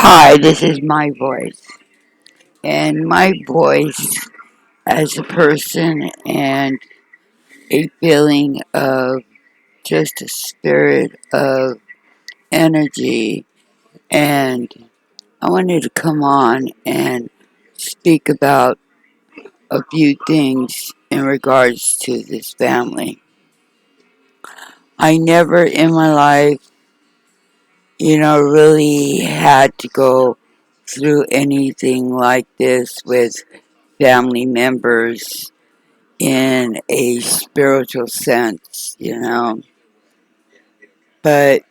Hi, this is my voice. And my voice as a person and a feeling of just a spirit of energy. And I wanted to come on and speak about a few things in regards to this family. I never in my life, really had to go through anything like this with family members in a spiritual sense. But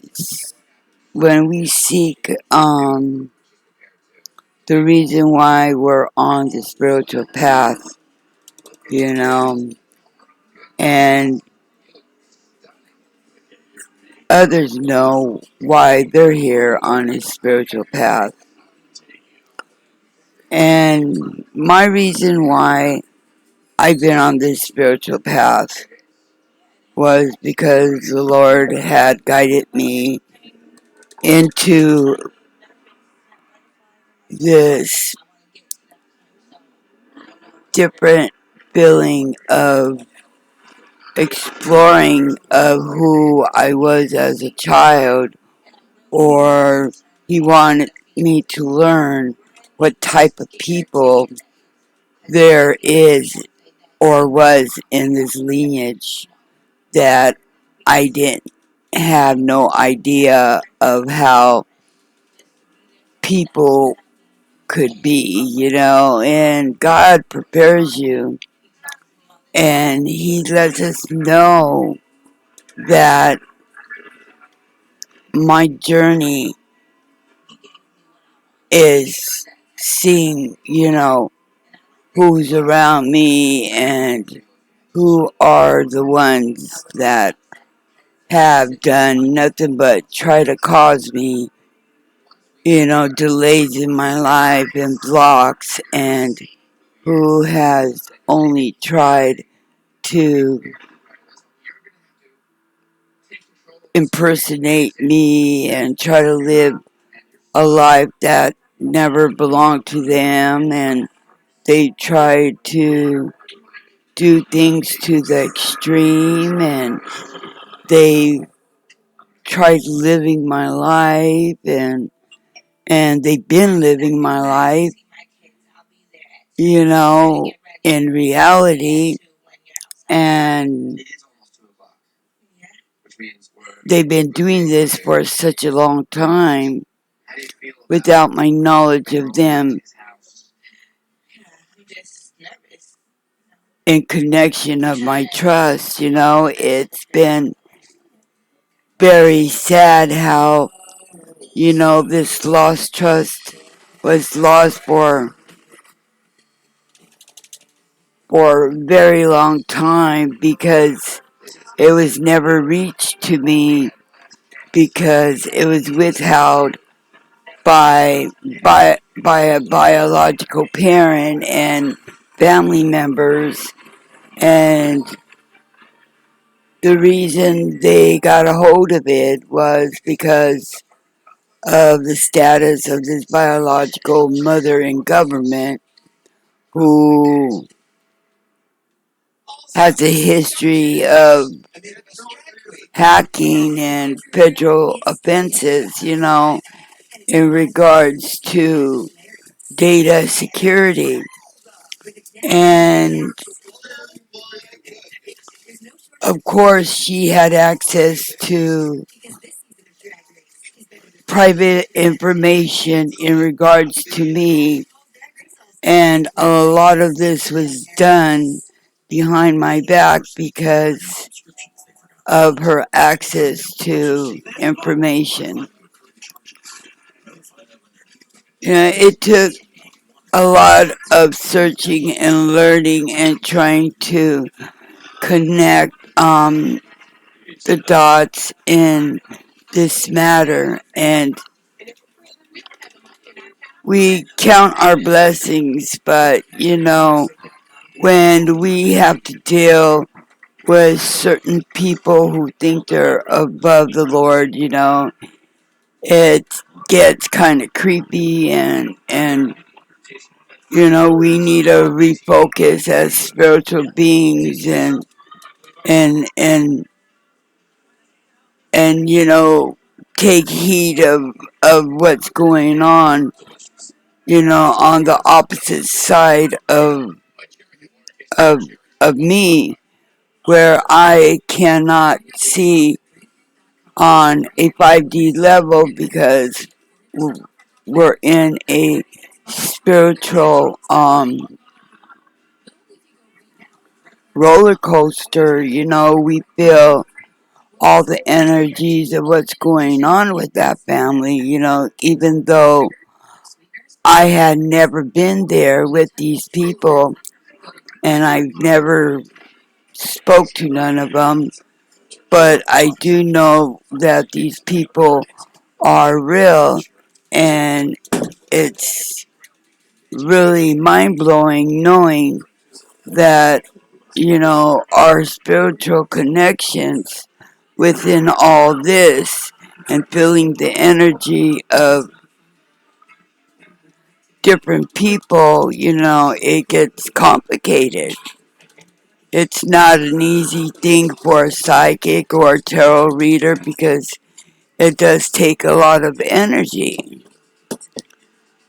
when we seek the reason why we're on the spiritual path, you know, and others know why they're here on a spiritual path. And my reason why I've been on this spiritual path was because the Lord had guided me into this different feeling of exploring of who I was as a child, or he wanted me to learn what type of people there is or was in this lineage that I didn't have no idea of how people could be, and God prepares you and he lets us know that my journey is seeing, who's around me and who are the ones that have done nothing but try to cause me, delays in my life and blocks, and who has only tried to impersonate me and try to live a life that never belonged to them, and they tried to do things to the extreme, and they tried living my life, and they've been living my life, you know, in reality, and they've been doing this for such a long time without my knowledge of them in connection of my trust. It's been very sad how, this lost trust was lost for a very long time, because it was never reached to me, because it was withheld by a biological parent and family members. And the reason they got a hold of it was because of the status of this biological mother in government, who has a history of hacking and federal offenses, in regards to data security. And of course, she had access to private information in regards to me, and a lot of this was done behind my back because of her access to information. It took a lot of searching and learning and trying to connect the dots in this matter, and we count our blessings, but when we have to deal with certain people who think they're above the Lord, it's gets kind of creepy, and we need to refocus as spiritual beings, and take heed of what's going on the opposite side of of me, where I cannot see on a 5D level because we're in a spiritual roller coaster. We feel all the energies of what's going on with that family, even though I had never been there with these people and I never spoke to none of them, but I do know that these people are real, and it's really mind-blowing knowing that our spiritual connections within all this and feeling the energy of different people, it gets complicated. It's not an easy thing for a psychic or a tarot reader because it does take a lot of energy.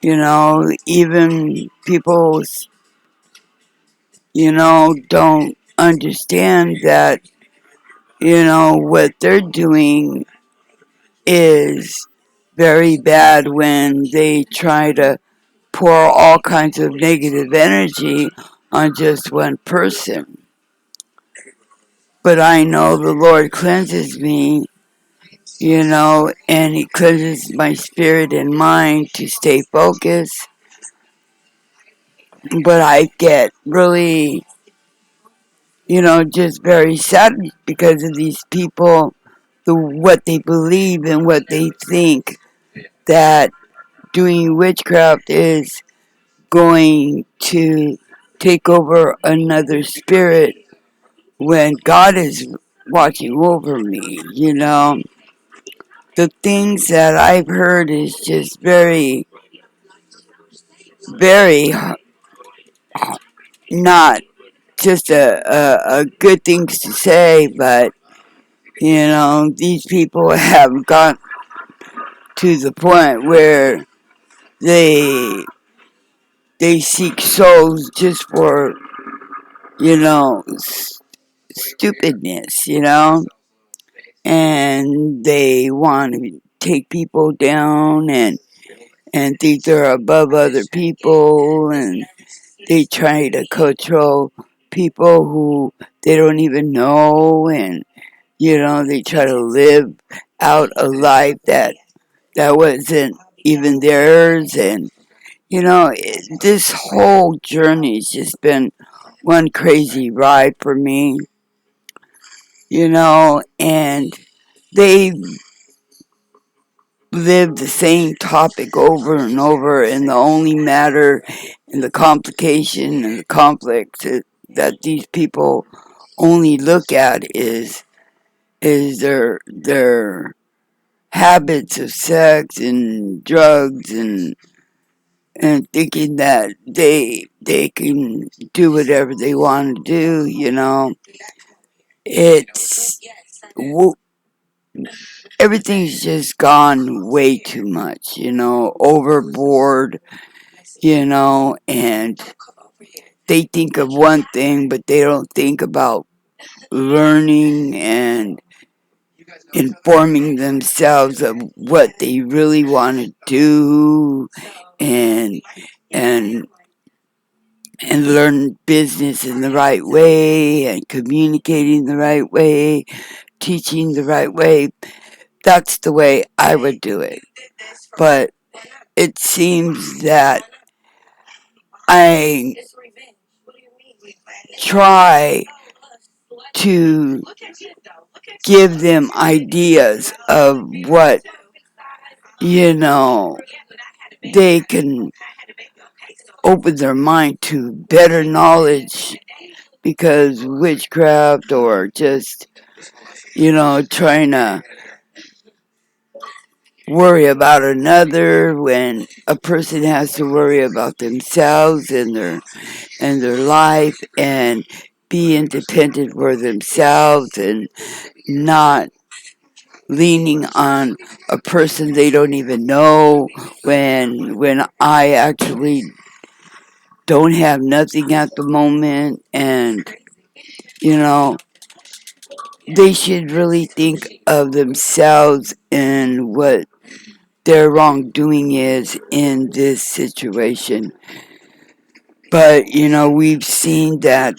Even people, don't understand that, what they're doing is very bad when they try to pour all kinds of negative energy on just one person. But I know the Lord cleanses me, and He cleanses my spirit and mind to stay focused. But I get really, just very sad because of these people, what they believe and what they think that doing witchcraft is going to take over another spirit when God is watching over me. The things that I've heard is just very, very not just a good things to say, but these people have got to the point where they they seek souls just for stupidness, and they want to take people down and think they're above other people, and they try to control people who they don't even know, and they try to live out a life that wasn't even theirs, and this whole journey's just been one crazy ride for me, and they live the same topic over and over, and the only matter and the complication and the conflict that these people only look at is their habits of sex and drugs, and thinking that they can do whatever they want to do. It's everything's just gone way too much, overboard, and they think of one thing, but they don't think about learning and informing themselves of what they really want to do, and and and learn business in the right way and communicating the right way, teaching the right way. That's the way I would do it. But it seems that I try to give them ideas of what, they can open their mind to better knowledge, because witchcraft or just, trying to worry about another, when a person has to worry about themselves and their life and be independent for themselves and not leaning on a person they don't even know, when I actually don't have nothing at the moment. And you know, they should really think of themselves and what their wrongdoing is in this situation. But we've seen that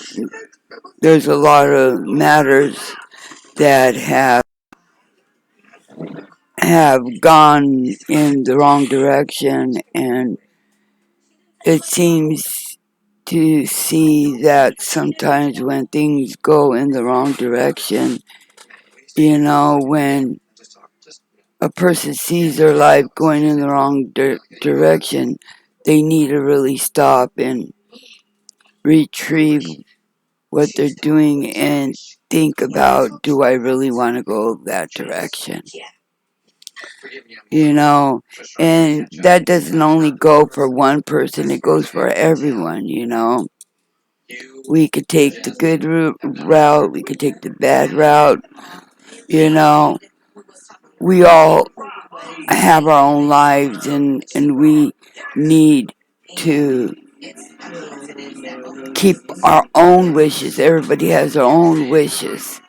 there's a lot of matters that have gone in the wrong direction, and it seems to see that sometimes when things go in the wrong direction, when a person sees their life going in the wrong direction, they need to really stop and retrieve what they're doing and think about, do I really want to go that direction? And that doesn't only go for one person, it goes for everyone. We could take the good route, we could take the bad route. We all have our own lives, and we need to keep our own wishes. Everybody has their own wishes.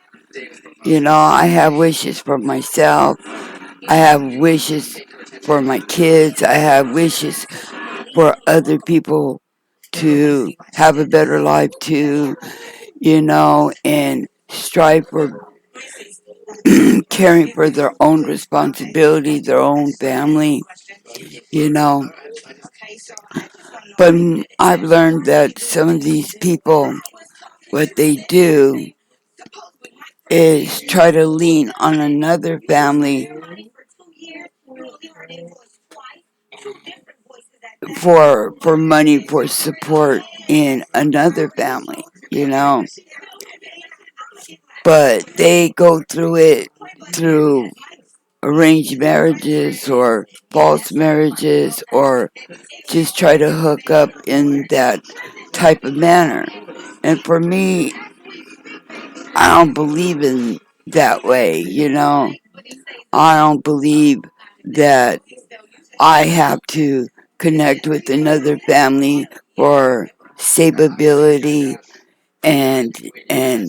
I have wishes for myself. I have wishes for my kids. I have wishes for other people to have a better life too, and strive for caring for their own responsibility, their own family, you know. But I've learned that some of these people, what they do is try to lean on another family for money, for support in another family. But they go through it through arranged marriages or false marriages, or just try to hook up in that type of manner. And for me, I don't believe in that way. I don't believe that I have to connect with another family for stability and and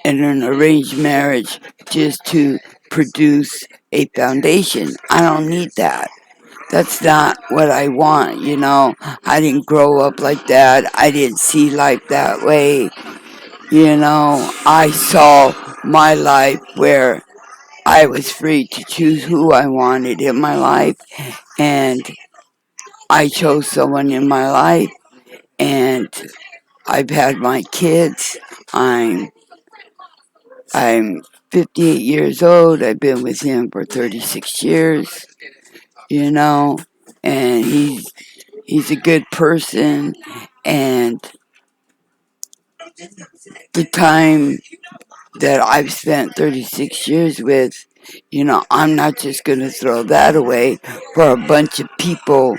and an arranged marriage just to produce a foundation. I don't need that. That's not what I want. I didn't grow up like that. I didn't see life that way. I saw my life where I was free to choose who I wanted in my life, and I chose someone in my life, and I've had my kids. I'm 58 years old. I've been with him for 36 years, and he's a good person, and the time that I've spent 36 years with, I'm not just going to throw that away for a bunch of people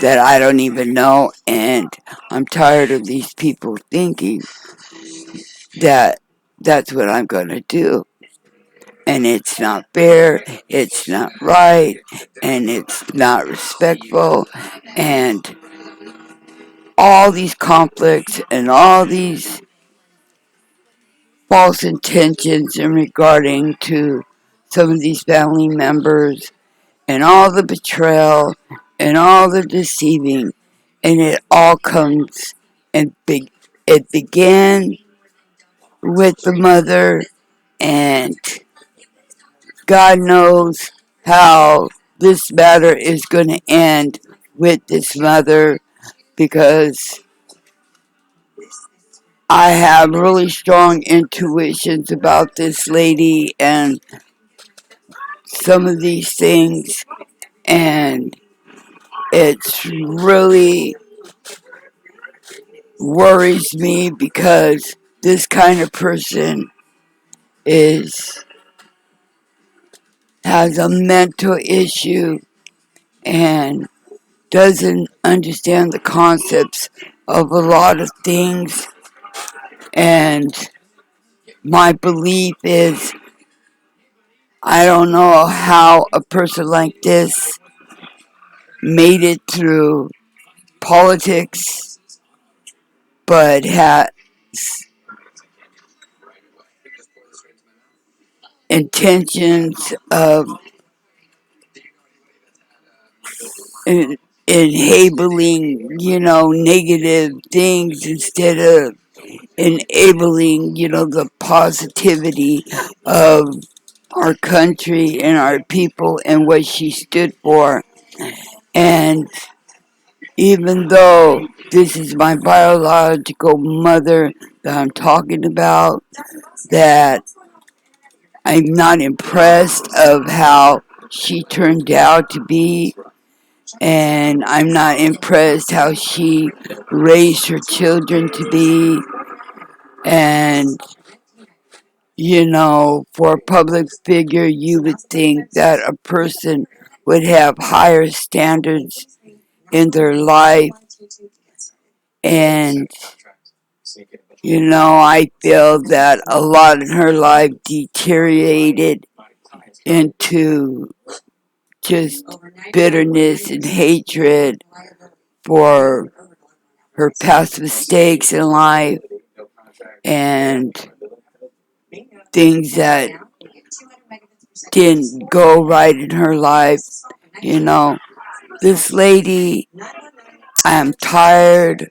that I don't even know. And I'm tired of these people thinking that that's what I'm going to do. And it's not fair, it's not right, and it's not respectful. And all these conflicts and all these false intentions in regarding to some of these family members, and all the betrayal and all the deceiving, and it all comes and it began with the mother, and God knows how this matter is going to end with this mother, because I have really strong intuitions about this lady and some of these things, and it's really worries me, because this kind of person is has a mental issue and doesn't understand the concepts of a lot of things. And my belief is, I don't know how a person like this made it through politics, but has intentions of enabling, negative things instead of enabling, the positivity of our country and our people and what she stood for. And even though this is my biological mother that I'm talking about, that I'm not impressed of how she turned out to be, and I'm not impressed how she raised her children to be. And for a public figure, you would think that a person would have higher standards in their life. And, I feel that a lot in her life deteriorated into just bitterness and hatred for her past mistakes in life and things that didn't go right in her life. This lady, I'm tired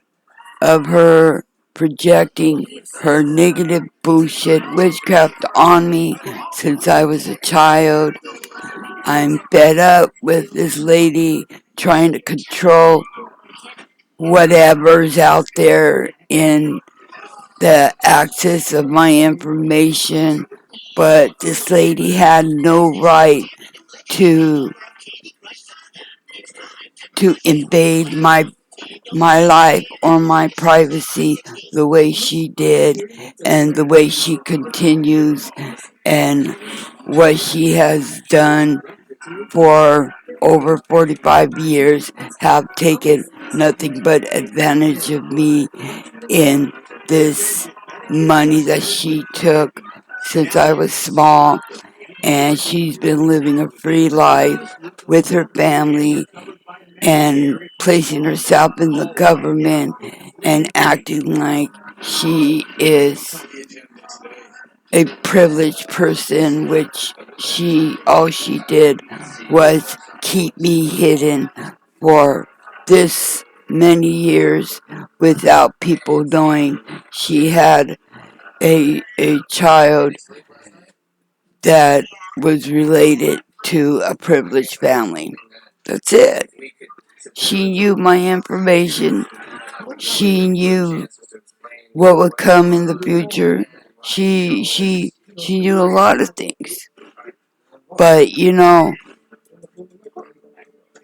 of her projecting her negative bullshit witchcraft on me since I was a child. I'm fed up with this lady trying to control whatever's out there in the access of my information, but this lady had no right to invade my life or my privacy the way she did and the way she continues and what she has done for over 45 years have taken nothing but advantage of me in this money that she took since I was small, and she's been living a free life with her family and placing herself in the government and acting like she is a privileged person, which all she did was keep me hidden for this many years without people knowing she had a child that was related to a privileged family. That's it. She knew my information. She knew what would come in the future. She knew a lot of things. But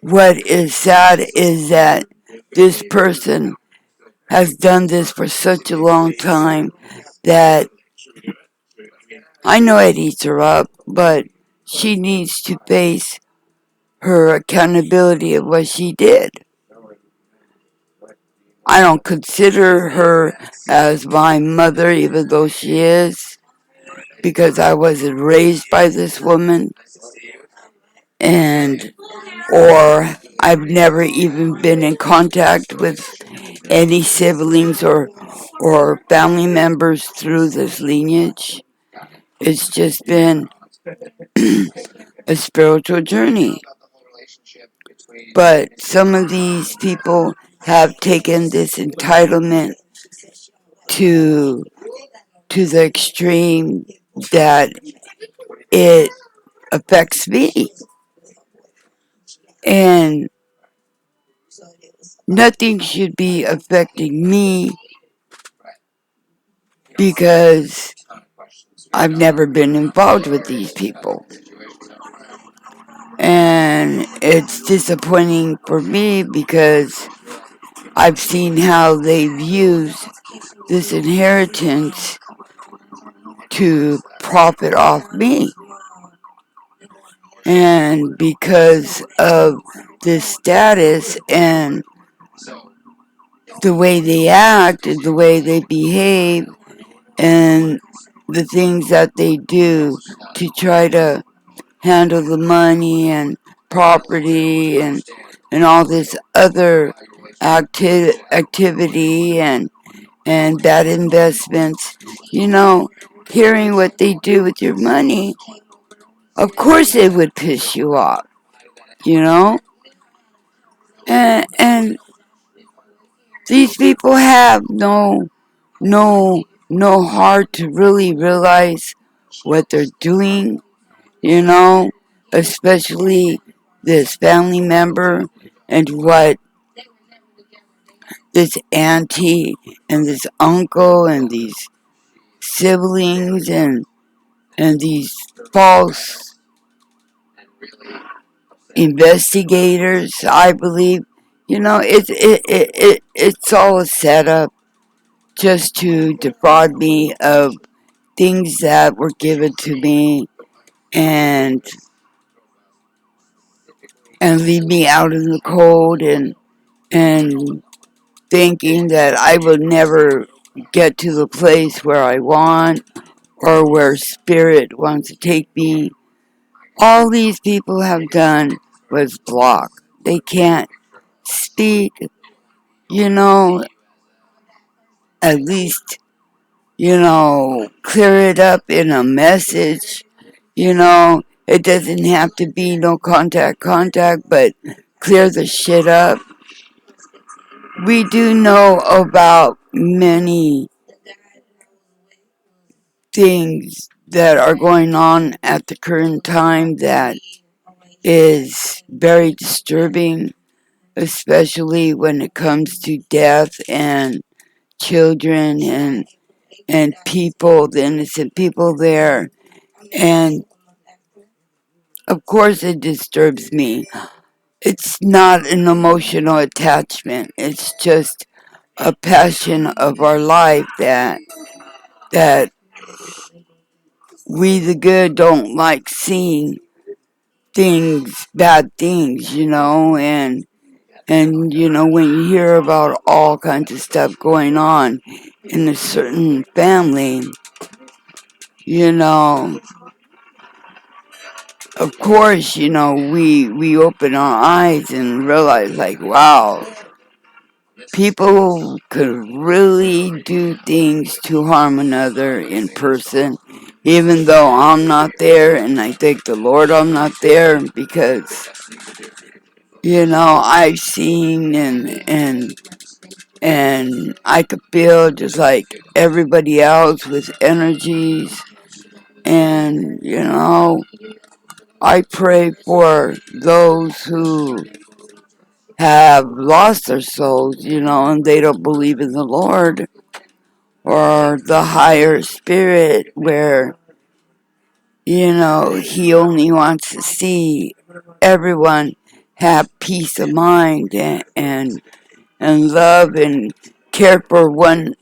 what is sad is that this person has done this for such a long time that I know it eats her up, but she needs to face her accountability of what she did. I don't consider her as my mother, even though she is, because I wasn't raised by this woman, and or I've never even been in contact with any siblings or family members through this lineage. It's just been a spiritual journey. But some of these people have taken this entitlement to the extreme that it affects me. And nothing should be affecting me because I've never been involved with these people. And it's disappointing for me because I've seen how they've used this inheritance to profit off me. And because of this status and the way they act, the way they behave, and the things that they do to try to handle the money and property and all this other activity and bad investments, you know, hearing what they do with your money, of course it would piss you off, you know? And these people have no heart to really realize what they're doing, you know, especially this family member and what this auntie and this uncle and these siblings and these false investigators, I believe, you know, it's all a setup just to defraud me of things that were given to me and leave me out in the cold and thinking that I will never get to the place where I want or where spirit wants to take me. All these people have done was block. They can't speak, you know, at least, you know, clear it up in a message, you know. It doesn't have to be no contact, but clear the shit up. We do know about many things that are going on at the current time that is very disturbing, especially when it comes to death and children and people, the innocent people there. And of course it disturbs me. It's not an emotional attachment. It's just a passion of our life that we the good don't like seeing things, bad things, you know, and you know, when you hear about all kinds of stuff going on in a certain family, you know, of course, you know, we open our eyes and realize like, wow, people could really do things to harm another in person, even though I'm not there, and I thank the Lord I'm not there because, you know, I've seen and I could feel just like everybody else with energies, and you know, I pray for those who have lost their souls, you know, and they don't believe in the Lord or the higher spirit where, you know, he only wants to see everyone have peace of mind and love and care for one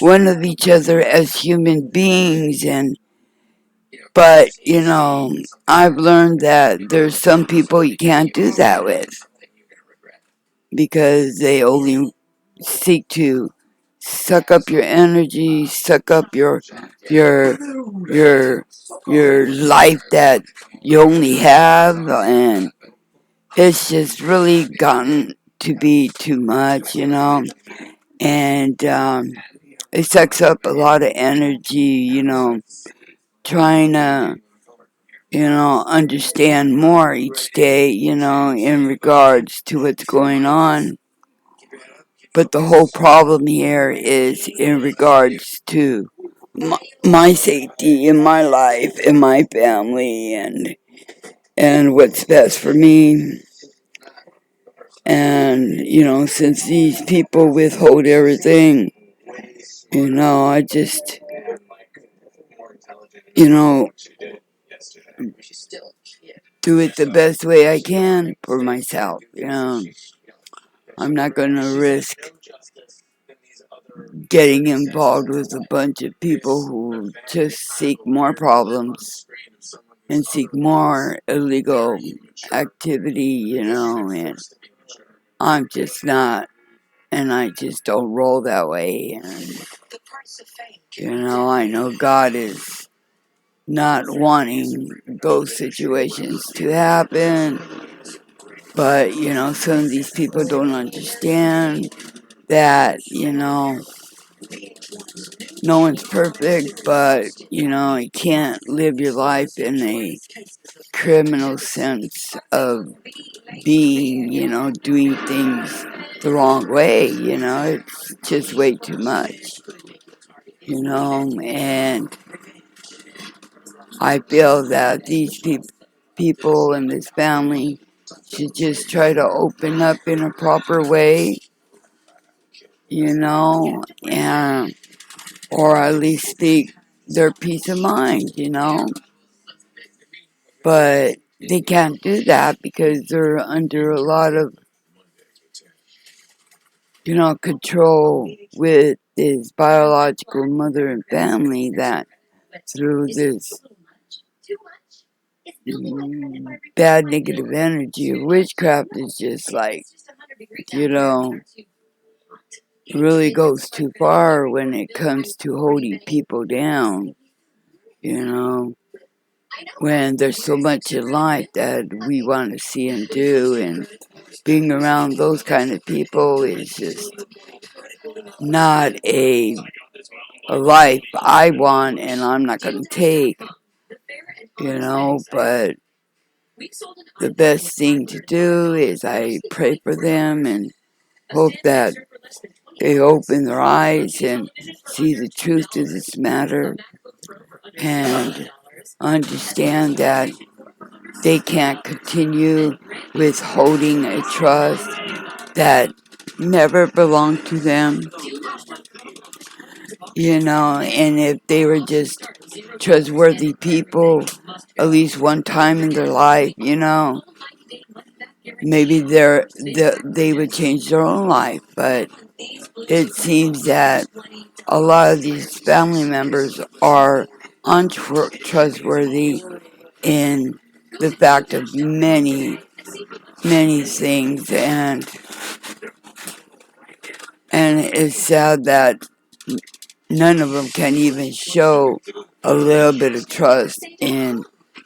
of each other as human beings. And but you know, I've learned that there's some people you can't do that with because they only seek to suck up your energy, suck up your your your life that you only have, and it's just really gotten to be too much, you know. And it sucks up a lot of energy, you know, trying to, you know, understand more each day, you know, in regards to what's going on. But the whole problem here is in regards to my safety in my life, in my family, and what's best for me. And, you know, since these people withhold everything, you know, I just, you know, do it the best way I can for myself. You know, I'm not going to risk getting involved with a bunch of people who just seek more problems. and seek more illegal activity, and I'm just not, and I just don't roll that way. And, I know God is not wanting those situations to happen, but, some of these people don't understand that, no one's perfect, but, you can't live your life in a criminal sense of being, doing things the wrong way, it's just way too much, and I feel that these people in this family should just try to open up in a proper way, and or at least speak their peace of mind, but they can't do that because they're under a lot of, control with his biological mother and family, that through this bad negative energy of witchcraft is just like, really goes too far when it comes to holding people down, when there's so much in life that we want to see and do, and being around those kind of people is just not a life I want, and I'm not going to take, but the best thing to do is I pray for them and hope that they open their eyes and see the truth of this matter and understand that they can't continue withholding a trust that never belonged to them, and if they were just trustworthy people at least one time in their life, maybe they would change their own life. But it seems that a lot of these family members are untrustworthy in the fact of many, many things, and it's sad that none of them can even show a little bit of trust in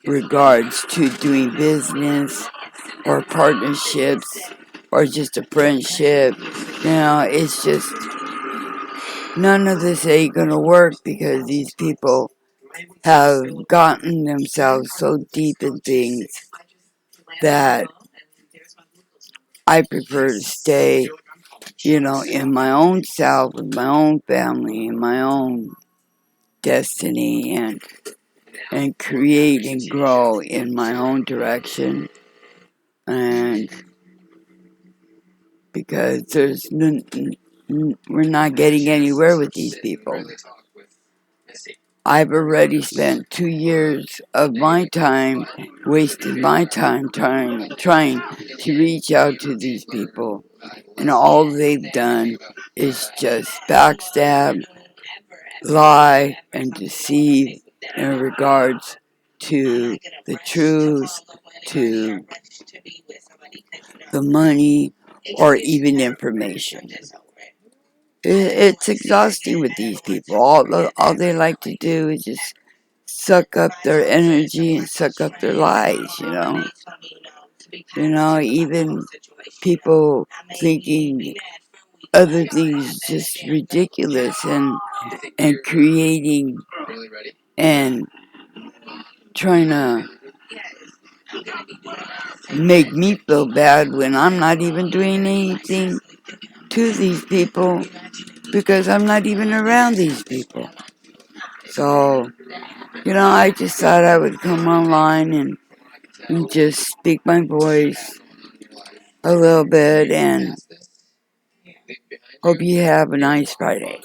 regards to doing business or partnerships or just a friendship. It's just none of this ain't gonna work because these people have gotten themselves so deep in things that I prefer to stay, in my own self, with my own family, in my own destiny, and create and grow in my own direction. And because we're not getting anywhere with these people. I've already spent 2 years of my time, wasted my time trying to reach out to these people. And all they've done is just backstab, lie, and deceive in regards to the truth, to the money, or even information. It's exhausting with these people. All they like to do is just suck up their energy and suck up their lies, even people thinking other things just ridiculous, and creating and trying to make me feel bad when I'm not even doing anything to these people because I'm not even around these people. So, I just thought I would come online and just speak my voice a little bit, and hope you have a nice Friday.